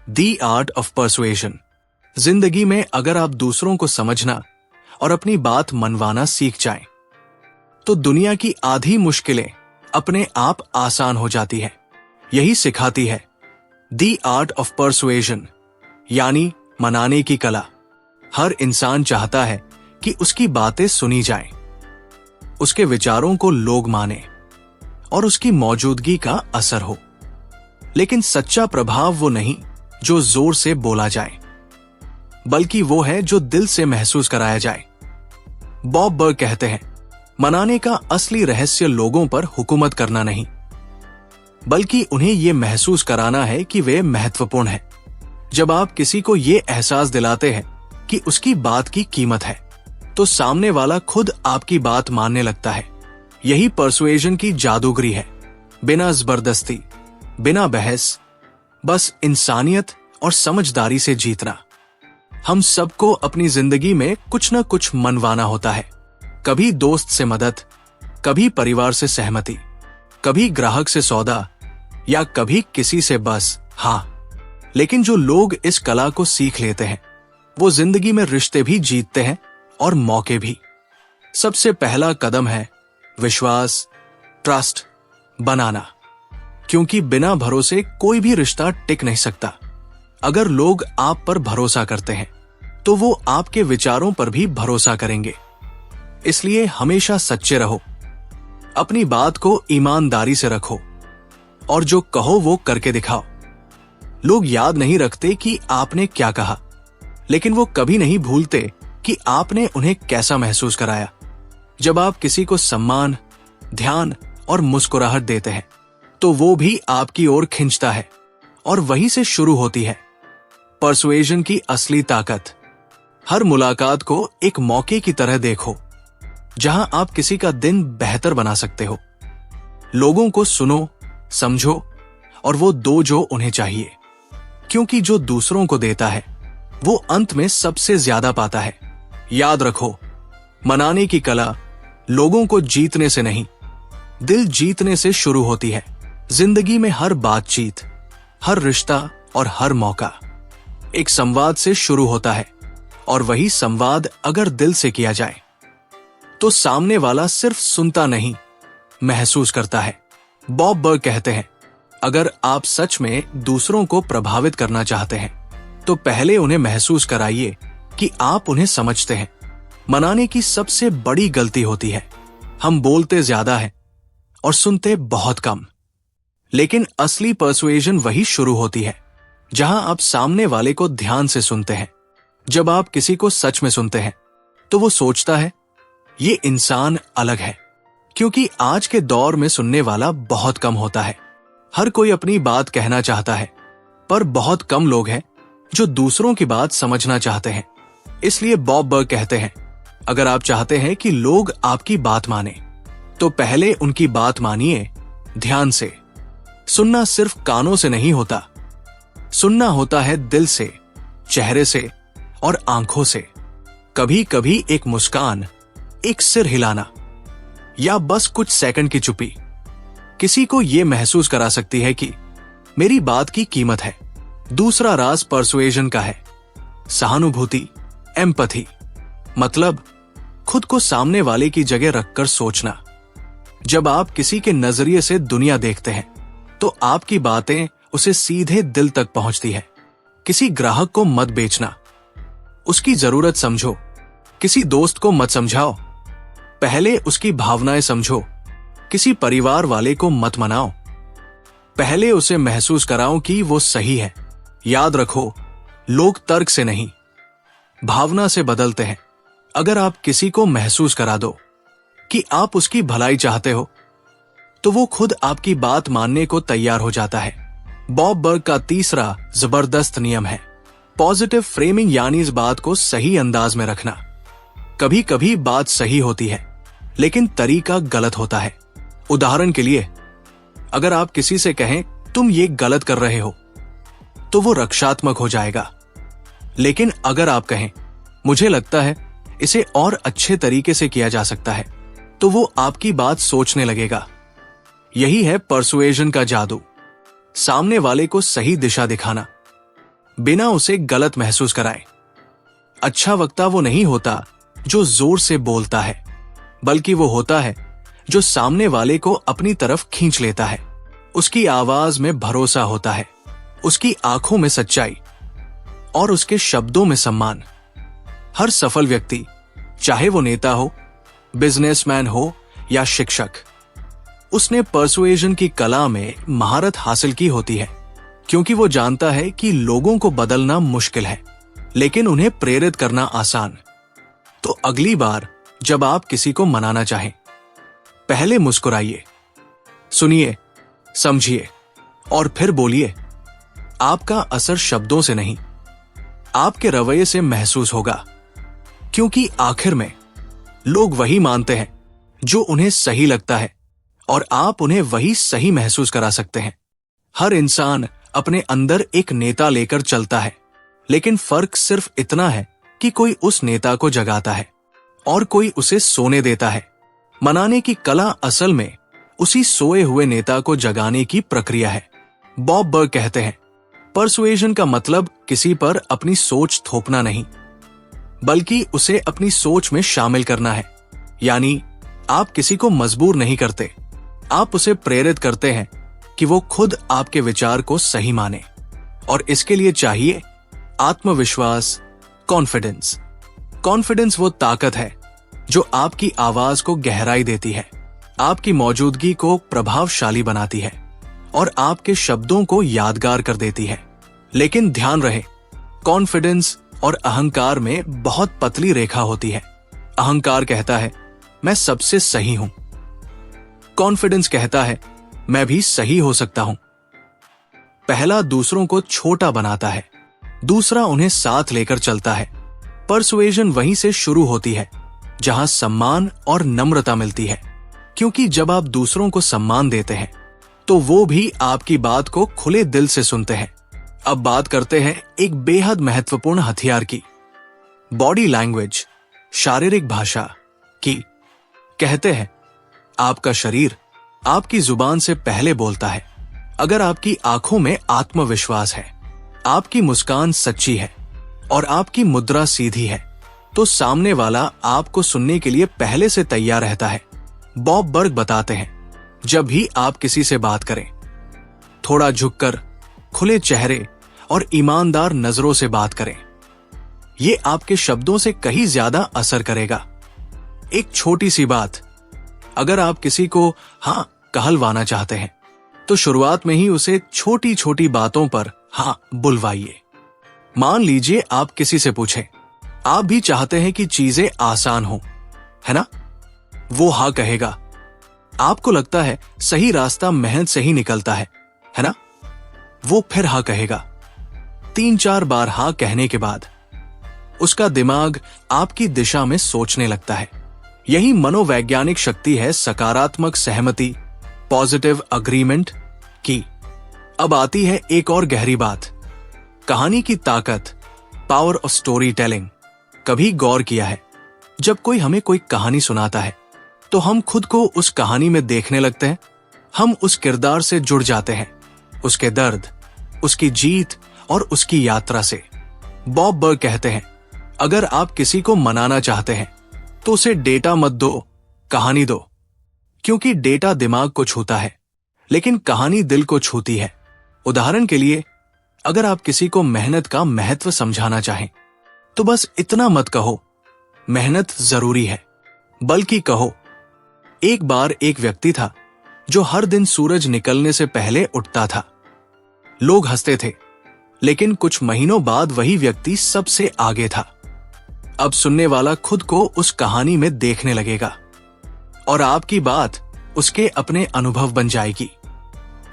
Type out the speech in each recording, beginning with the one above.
The art of persuasion. जिंदगी में अगर आप दूसरों को समझना और अपनी बात मनवाना सीख जाएं, तो दुनिया की आधी मुश्किलें अपने आप आसान हो जाती है। यही सिखाती है दी आर्ट ऑफ परसुएशन, यानी मनाने की कला। हर इंसान चाहता है कि उसकी बातें सुनी जाएं, उसके विचारों को लोग माने और उसकी मौजूदगी का असर हो। लेकिन सच्चा प्रभाव वो नहीं जो जोर से बोला जाए, बल्कि वो है जो दिल से महसूस कराया जाए। बॉब बर्ग कहते हैं, मनाने का असली रहस्य लोगों पर हुकूमत करना नहीं, बल्कि उन्हें यह महसूस कराना है कि वे महत्वपूर्ण हैं। जब आप किसी को यह एहसास दिलाते हैं कि उसकी बात की कीमत है, तो सामने वाला खुद आपकी बात मानने लगता है। यही परसुएशन की जादूगरी है। बिना जबरदस्ती, बिना बहस, बस इंसानियत और समझदारी से जीतना। हम सबको अपनी जिंदगी में कुछ न कुछ मनवाना होता है। कभी दोस्त से मदद, कभी परिवार से सहमति, कभी ग्राहक से सौदा, या कभी किसी से बस हाँ। लेकिन जो लोग इस कला को सीख लेते हैं, वो जिंदगी में रिश्ते भी जीतते हैं और मौके भी। सबसे पहला कदम है विश्वास, ट्रस्ट बनाना, क्योंकि बिना भरोसे कोई भी रिश्ता टिक नहीं सकता। अगर लोग आप पर भरोसा करते हैं, तो वो आपके विचारों पर भी भरोसा करेंगे। इसलिए हमेशा सच्चे रहो, अपनी बात को ईमानदारी से रखो और जो कहो वो करके दिखाओ। लोग याद नहीं रखते कि आपने क्या कहा, लेकिन वो कभी नहीं भूलते कि आपने उन्हें कैसा महसूस कराया। जब आप किसी को सम्मान, ध्यान और मुस्कुराहट देते हैं, तो वो भी आपकी ओर खिंचता है और वहीं से शुरू होती है परसुएशन की असली ताकत। हर मुलाकात को एक मौके की तरह देखो, जहां आप किसी का दिन बेहतर बना सकते हो। लोगों को सुनो, समझो और वो दो जो उन्हें चाहिए, क्योंकि जो दूसरों को देता है, वो अंत में सबसे ज्यादा पाता है। याद रखो, मनाने की कला लोगों को जीतने से नहीं, दिल जीतने से शुरू होती है। जिंदगी में हर बातचीत, हर रिश्ता और हर मौका एक संवाद से शुरू होता है, और वही संवाद अगर दिल से किया जाए, तो सामने वाला सिर्फ सुनता नहीं, महसूस करता है। बॉब बर्ग कहते हैं, अगर आप सच में दूसरों को प्रभावित करना चाहते हैं, तो पहले उन्हें महसूस कराइए कि आप उन्हें समझते हैं। मनाने की सबसे बड़ी गलती होती है, हम बोलते ज्यादा हैं और सुनते बहुत कम। लेकिन असली परसुएशन वही शुरू होती है जहां आप सामने वाले को ध्यान से सुनते हैं। जब आप किसी को सच में सुनते हैं, तो वो सोचता है ये इंसान अलग है, क्योंकि आज के दौर में सुनने वाला बहुत कम होता है। हर कोई अपनी बात कहना चाहता है, पर बहुत कम लोग हैं जो दूसरों की बात समझना चाहते हैं। इसलिए बॉब बर्ग कहते हैं, अगर आप चाहते हैं कि लोग आपकी बात माने, तो पहले उनकी बात मानिए ध्यान से। सुनना सिर्फ कानों से नहीं होता, सुनना होता है दिल से, चेहरे से और आंखों से। कभी कभी एक मुस्कान, एक सिर हिलाना या बस कुछ सेकंड की चुप्पी किसी को यह महसूस करा सकती है कि मेरी बात की कीमत है। दूसरा राज परसुएशन का है सहानुभूति, एम्पैथी, मतलब खुद को सामने वाले की जगह रखकर सोचना। जब आप किसी के नजरिए से दुनिया देखते हैं, तो आपकी बातें उसे सीधे दिल तक पहुंचती है। किसी ग्राहक को मत बेचना, उसकी जरूरत समझो। किसी दोस्त को मत समझाओ, पहले उसकी भावनाएं समझो। किसी परिवार वाले को मत मनाओ, पहले उसे महसूस कराओ कि वो सही है। याद रखो, लोग तर्क से नहीं, भावना से बदलते हैं। अगर आप किसी को महसूस करा दो कि आप उसकी भलाई चाहते हो, तो वो खुद आपकी बात मानने को तैयार हो जाता है। बॉब बर्ग का तीसरा जबरदस्त नियम है पॉजिटिव फ्रेमिंग, यानी इस बात को सही अंदाज में रखना। कभी कभी बात सही होती है, लेकिन तरीका गलत होता है। उदाहरण के लिए, अगर आप किसी से कहें तुम ये गलत कर रहे हो, तो वो रक्षात्मक हो जाएगा। लेकिन अगर आप कहें मुझे लगता है इसे और अच्छे तरीके से किया जा सकता है, तो वो आपकी बात सोचने लगेगा। यही है परसुएशन का जादू, सामने वाले को सही दिशा दिखाना। बिना उसे गलत महसूस कराए। अच्छा वक्ता वो नहीं होता जो जोर से बोलता है, बल्कि वो होता है जो सामने वाले को अपनी तरफ खींच लेता है। उसकी आवाज में भरोसा होता है, उसकी आंखों में सच्चाई और उसके शब्दों में सम्मान। हर सफल व्यक्ति, चाहे वो नेता हो, बिजनेसमैन हो या शिक्षक, उसने पर्सुएजन की कला में महारत हासिल की होती है, क्योंकि वो जानता है कि लोगों को बदलना मुश्किल है, लेकिन उन्हें प्रेरित करना आसान। तो अगली बार जब आप किसी को मनाना चाहें, पहले मुस्कुराइए, सुनिए, समझिए और फिर बोलिए। आपका असर शब्दों से नहीं, आपके रवैये से महसूस होगा, क्योंकि आखिर में लोग वही मानते हैं जो उन्हें सही लगता है, और आप उन्हें वही सही महसूस करा सकते हैं। हर इंसान अपने अंदर एक नेता लेकर चलता है, लेकिन फर्क सिर्फ इतना है कि कोई उस नेता को जगाता है और कोई उसे सोने देता है। मनाने की कला असल में उसी सोए हुए नेता को जगाने की प्रक्रिया है। बॉब बर्ग कहते हैं, पर्सुएजन का मतलब किसी पर अपनी सोच थोपना नहीं, बल्कि उसे अपनी सोच में शामिल करना है। यानी आप किसी को मजबूर नहीं करते, आप उसे प्रेरित करते हैं कि वो खुद आपके विचार को सही माने। और इसके लिए चाहिए आत्मविश्वास, कॉन्फिडेंस। कॉन्फिडेंस वो ताकत है जो आपकी आवाज को गहराई देती है, आपकी मौजूदगी को प्रभावशाली बनाती है और आपके शब्दों को यादगार कर देती है। लेकिन ध्यान रहे, कॉन्फिडेंस और अहंकार में बहुत पतली रेखा होती है। अहंकार कहता है मैं सबसे सही हूं, कॉन्फिडेंस कहता है मैं भी सही हो सकता हूं। पहला दूसरों को छोटा बनाता है, दूसरा उन्हें साथ लेकर चलता है। पर्सुएजन वहीं से शुरू होती है जहां सम्मान और नम्रता मिलती है, क्योंकि जब आप दूसरों को सम्मान देते हैं तो वो भी आपकी बात को खुले दिल से सुनते हैं। अब बात करते हैं एक बेहद महत्वपूर्ण हथियार की, बॉडी लैंग्वेज, शारीरिक भाषा की। कहते हैं आपका शरीर आपकी जुबान से पहले बोलता है। अगर आपकी आंखों में आत्मविश्वास है, आपकी मुस्कान सच्ची है और आपकी मुद्रा सीधी है, तो सामने वाला आपको सुनने के लिए पहले से तैयार रहता है। बॉब बर्ग बताते हैं, जब भी आप किसी से बात करें, थोड़ा झुककर, खुले चेहरे और ईमानदार नजरों से बात करें। ये आपके शब्दों से कहीं ज्यादा असर करेगा। एक छोटी सी बात, अगर आप किसी को हाँ कहलवाना चाहते हैं, तो शुरुआत में ही उसे छोटी छोटी बातों पर हाँ बुलवाइए। मान लीजिए आप किसी से पूछें, आप भी चाहते हैं कि चीजें आसान हो, है ना? वो हाँ कहेगा। आपको लगता है सही रास्ता मेहनत से ही निकलता है ना? वो फिर हाँ कहेगा। 3-4 बार हाँ कहने के बाद उसका दिमाग आपकी दिशा में सोचने लगता है। यही मनोवैज्ञानिक शक्ति है सकारात्मक सहमति, पॉजिटिव अग्रीमेंट की। अब आती है एक और गहरी बात, कहानी की ताकत, पावर ऑफ स्टोरी टेलिंग। कभी गौर किया है, जब कोई हमें कोई कहानी सुनाता है तो हम खुद को उस कहानी में देखने लगते हैं। हम उस किरदार से जुड़ जाते हैं, उसके दर्द, उसकी जीत और उसकी यात्रा से। बॉब बर्ग कहते हैं, अगर आप किसी को मनाना चाहते हैं तो उसे डेटा मत दो, कहानी दो, क्योंकि डेटा दिमाग को छूता है लेकिन कहानी दिल को छूती है। उदाहरण के लिए, अगर आप किसी को मेहनत का महत्व समझाना चाहें तो बस इतना मत कहो मेहनत जरूरी है, बल्कि कहो एक बार एक व्यक्ति था जो हर दिन सूरज निकलने से पहले उठता था। लोग हंसते थे, लेकिन कुछ महीनों बाद वही व्यक्ति सबसे आगे था। अब सुनने वाला खुद को उस कहानी में देखने लगेगा और आपकी बात उसके अपने अनुभव बन जाएगी।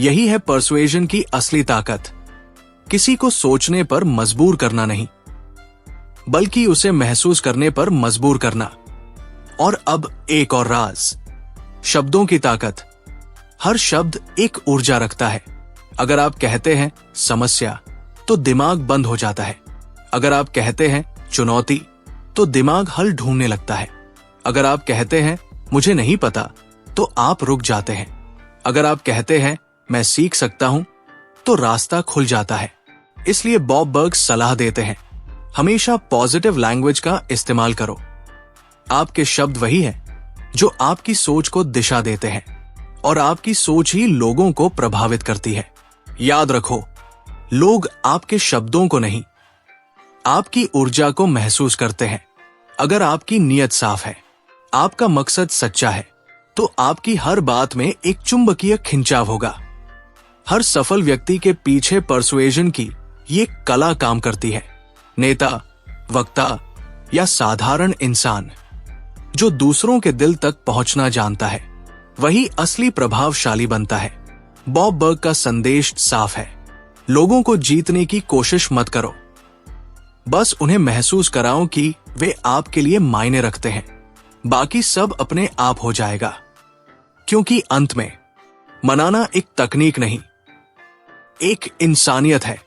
यही है पर्सुएजन की असली ताकत, किसी को सोचने पर मजबूर करना नहीं, बल्कि उसे महसूस करने पर मजबूर करना। और अब एक और राज, शब्दों की ताकत। हर शब्द एक ऊर्जा रखता है। अगर आप कहते हैं समस्या तो दिमाग बंद हो जाता है। अगर आप कहते हैं चुनौती तो दिमाग हल ढूंढने लगता है। अगर आप कहते हैं मुझे नहीं पता तो आप रुक जाते हैं। अगर आप कहते हैं मैं सीख सकता हूं तो रास्ता खुल जाता है। इसलिए बॉब बर्ग सलाह देते हैं, हमेशा पॉजिटिव लैंग्वेज का इस्तेमाल करो। आपके शब्द वही है जो आपकी सोच को दिशा देते हैं और आपकी सोच ही लोगों को प्रभावित करती है। याद रखो, लोग आपके शब्दों को नहीं, आपकी ऊर्जा को महसूस करते हैं। अगर आपकी नीयत साफ है, आपका मकसद सच्चा है, तो आपकी हर बात में एक चुंबकीय खिंचाव होगा। हर सफल व्यक्ति के पीछे परसुएजन की ये कला काम करती है। नेता, वक्ता या साधारण इंसान जो दूसरों के दिल तक पहुंचना जानता है, वही असली प्रभावशाली बनता है। बॉब बर्ग का संदेश साफ है, लोगों को जीतने की कोशिश मत करो, बस उन्हें महसूस कराओ कि वे आपके लिए मायने रखते हैं। बाकी सब अपने आप हो जाएगा। क्योंकि अंत में मनाना एक तकनीक नहीं, एक इंसानियत है,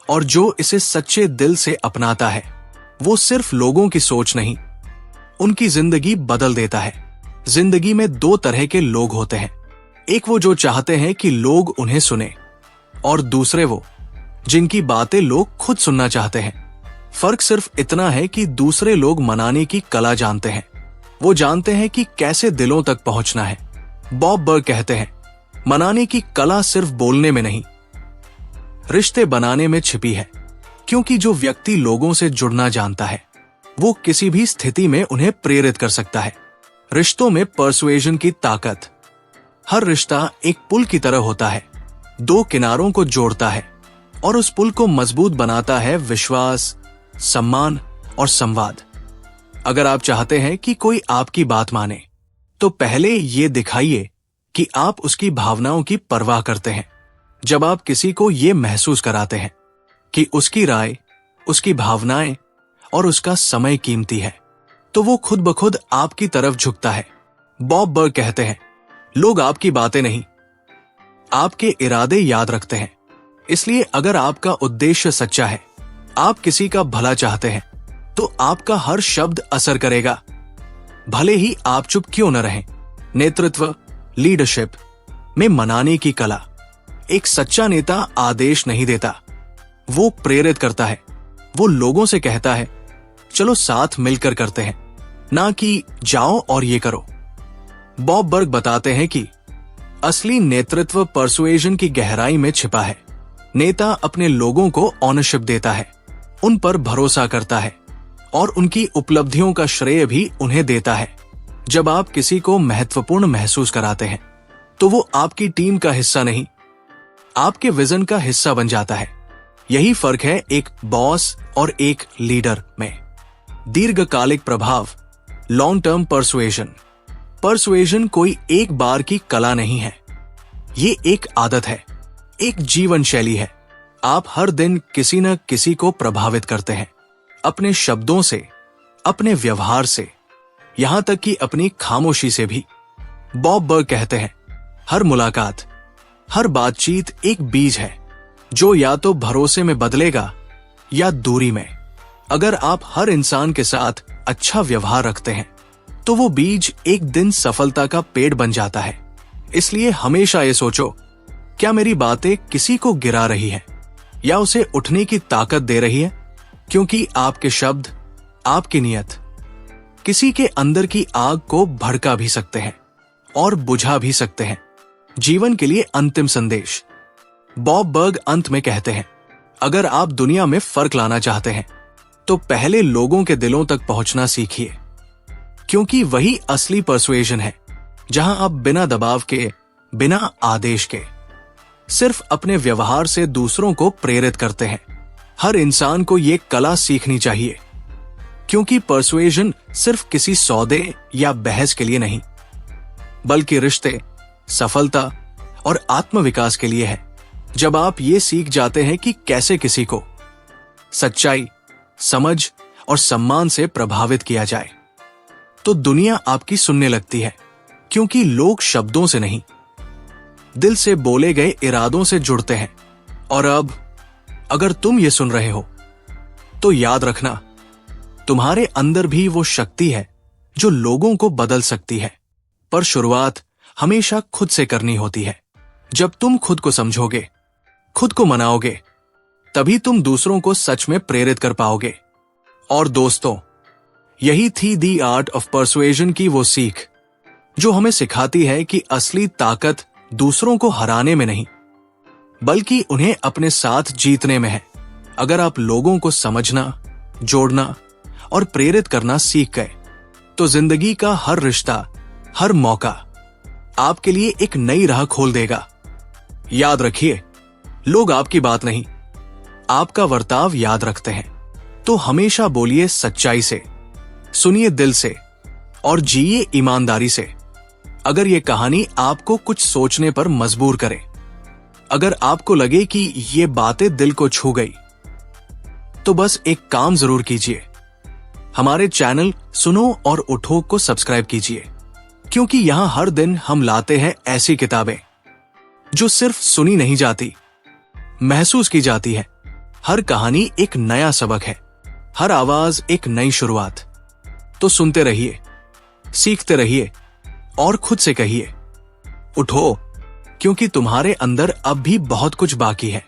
और जो इसे सच्चे दिल से अपनाता है, वो सिर्फ लोगों की सोच नहीं, उनकी जिंदगी बदल देता है। जिंदगी में दो तरह के लोग होते हैं, एक वो जो चाहते हैं कि लोग उन्हें सुने, और दूसरे वो जिनकी बातें लोग खुद सुनना चाहते हैं। फर्क सिर्फ इतना है कि दूसरे लोग मनाने की कला जानते हैं, वो जानते हैं कि कैसे दिलों तक पहुंचना है। बॉब बर्ग कहते हैं, मनाने की कला सिर्फ बोलने में नहीं, रिश्ते बनाने में छिपी है। क्योंकि जो व्यक्ति लोगों से जुड़ना जानता है, वो किसी भी स्थिति में उन्हें प्रेरित कर सकता है। रिश्तों में परसुएजन की ताकत, हर रिश्ता एक पुल की तरह होता है, दो किनारों को जोड़ता है और उस पुल को मजबूत बनाता है विश्वास, सम्मान और संवाद। अगर आप चाहते हैं कि कोई आपकी बात माने, तो पहले ये दिखाइए कि आप उसकी भावनाओं की परवाह करते हैं। जब आप किसी को ये महसूस कराते हैं कि उसकी राय, उसकी भावनाएं और उसका समय कीमती है, तो वो खुद ब खुद आपकी तरफ झुकता है। बॉब बर्ग कहते हैं, लोग आपकी बातें नहीं, आपके इरादे याद रखते हैं। इसलिए अगर आपका उद्देश्य सच्चा है, आप किसी का भला चाहते हैं, तो आपका हर शब्द असर करेगा, भले ही आप चुप क्यों न रहें। नेतृत्व, लीडरशिप में मनाने की कला। एक सच्चा नेता आदेश नहीं देता, वो प्रेरित करता है। वो लोगों से कहता है, चलो साथ मिलकर करते हैं, ना कि जाओ और ये करो। बॉब बर्ग बताते हैं कि असली नेतृत्व परसुएजन की गहराई में छिपा है। नेता अपने लोगों को ऑनरशिप देता है, उन पर भरोसा करता है और उनकी उपलब्धियों का श्रेय भी उन्हें देता है। जब आप किसी को महत्वपूर्ण महसूस कराते हैं, तो वो आपकी टीम का हिस्सा नहीं, आपके विजन का हिस्सा बन जाता है। यही फर्क है एक बॉस और एक लीडर में। दीर्घकालिक प्रभाव, लॉन्ग टर्म परसुएजन। परसुएजन कोई एक बार की कला नहीं है, ये एक आदत है, एक जीवन शैली है। आप हर दिन किसी न किसी को प्रभावित करते हैं, अपने शब्दों से, अपने व्यवहार से, यहां तक कि अपनी खामोशी से भी। बॉब बर्ग कहते हैं, हर मुलाकात, हर बातचीत एक बीज है जो या तो भरोसे में बदलेगा या दूरी में। अगर आप हर इंसान के साथ अच्छा व्यवहार रखते हैं, तो वो बीज एक दिन सफलता का पेड़ बन जाता है। इसलिए हमेशा ये सोचो, क्या मेरी बातें किसी को गिरा रही है या उसे उठने की ताकत दे रही है? क्योंकि आपके शब्द, आपकी नियत किसी के अंदर की आग को भड़का भी सकते हैं और बुझा भी सकते हैं। जीवन के लिए अंतिम संदेश। बॉब बर्ग अंत में कहते हैं, अगर आप दुनिया में फर्क लाना चाहते हैं, तो पहले लोगों के दिलों तक पहुंचना सीखिए। क्योंकि वही असली परसुएजन है, जहां आप बिना दबाव के, बिना आदेश के, सिर्फ अपने व्यवहार से दूसरों को प्रेरित करते हैं। हर इंसान को ये कला सीखनी चाहिए, क्योंकि परसुएजन सिर्फ किसी सौदे या बहस के लिए नहीं, बल्कि रिश्ते, सफलता और आत्मविकास के लिए है। जब आप ये सीख जाते हैं कि कैसे किसी को सच्चाई, समझ और सम्मान से प्रभावित किया जाए, तो दुनिया आपकी सुनने लगती है। क्योंकि लोग शब्दों से नहीं, दिल से बोले गए इरादों से जुड़ते हैं। और अब अगर तुम ये सुन रहे हो, तो याद रखना, तुम्हारे अंदर भी वो शक्ति है जो लोगों को बदल सकती है। पर शुरुआत हमेशा खुद से करनी होती है। जब तुम खुद को समझोगे, खुद को मनाओगे, तभी तुम दूसरों को सच में प्रेरित कर पाओगे। और दोस्तों, यही थी द आर्ट ऑफ परसुएजन की वो सीख जो हमें सिखाती है कि असली ताकत दूसरों को हराने में नहीं, बल्कि उन्हें अपने साथ जीतने में है। अगर आप लोगों को समझना, जोड़ना और प्रेरित करना सीख गए, तो जिंदगी का हर रिश्ता, हर मौका आपके लिए एक नई राह खोल देगा। याद रखिए, लोग आपकी बात नहीं, आपका वर्ताव याद रखते हैं। तो हमेशा बोलिए सच्चाई से, सुनिए दिल से और जिए ईमानदारी से। अगर ये कहानी आपको कुछ सोचने पर मजबूर करे, अगर आपको लगे कि ये बातें दिल को छू गई, तो बस एक काम जरूर कीजिए, हमारे चैनल सुनो और उठो को सब्सक्राइब कीजिए, क्योंकि यहां हर दिन हम लाते हैं ऐसी किताबें जो सिर्फ सुनी नहीं जाती, महसूस की जाती है। हर कहानी एक नया सबक है, हर आवाज एक नई शुरुआत। तो सुनते रहिए, सीखते रहिए और खुद से कहिए, उठो, क्योंकि तुम्हारे अंदर अब भी बहुत कुछ बाकी है।